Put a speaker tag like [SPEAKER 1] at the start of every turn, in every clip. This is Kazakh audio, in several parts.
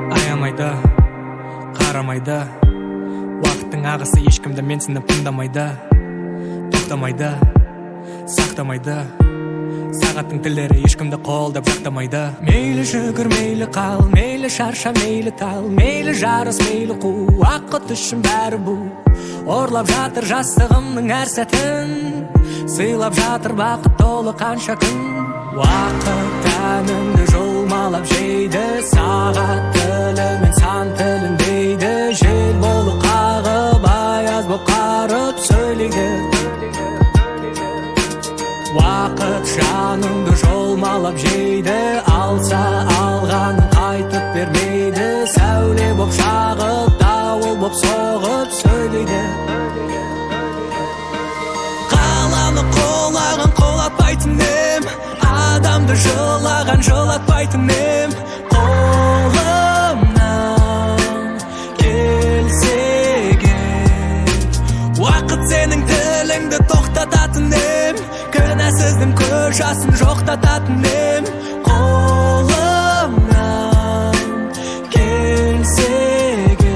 [SPEAKER 1] Аямайды, қарамайды, уақыттың ағысы ешкімді менсініп тыңдамайды, тоқтамайды, сақтамайды, сағаттың тілдері ешкімді қолдап жақтамайды. Мейлі жүгір, мейлі қал, мейлі шарша, мейлі тал, мейлі жарыс, мейлі қу, уақыт үшін бәрі бұл. Орлап жатыр жастығымның әр сәтін, сыйлап жатыр бақыт толы қанша күн. Уақыт тәнімді жұлмалап жейді, сағат тілімен сан тілін дейді. Жел болып қағып, аяз болып қарып сөйлейді. Уақыт жаныңды жұлмалап жейді, алса алғанын қайтып бермейді. Сәуле боп шағып, дауыл боп соғып сөйлейді. Қаланы қолағын қолатпайтын ем, адамды жылаған жылатпайтын ем. Қолымнан келсе егер, уақыт сенің тіліңді тоқтататын ем, кінәсіздің көз жасын жоқтататын ем. Қолымнан келсе егер,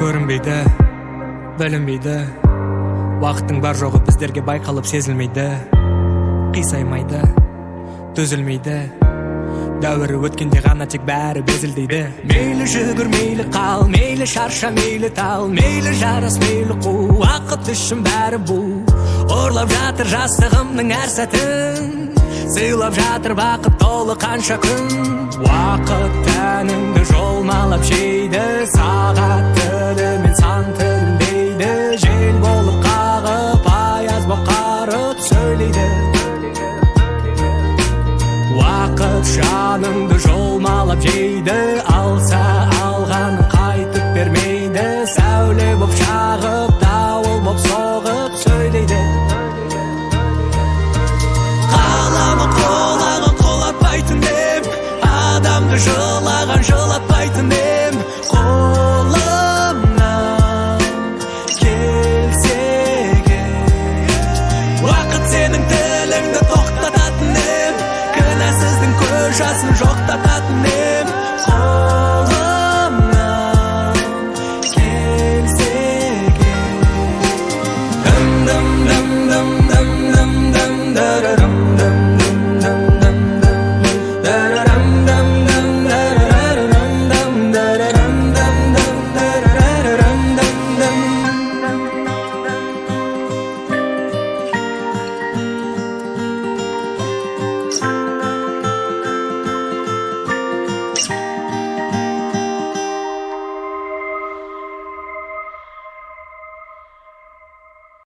[SPEAKER 1] көрінбейді, білінбейді, уақыттың бар жоғы біздерге байқалып сезілмейді. Қисаймайды, төзілмейді, дәуірі өткенде ғана тек бәрі безілдейді. Мейлі жүгір, мейлі қал, мейлі шарша, мейлі тал, мейлі жарыс, мейлі қу, уақыт үшін бәрі бұл. Орлап жатыр жастығымның әр сәтін, сыйлап жатыр бақыт толы қанша күн. Уақыт тәніңді жұлмалап жейді, сағат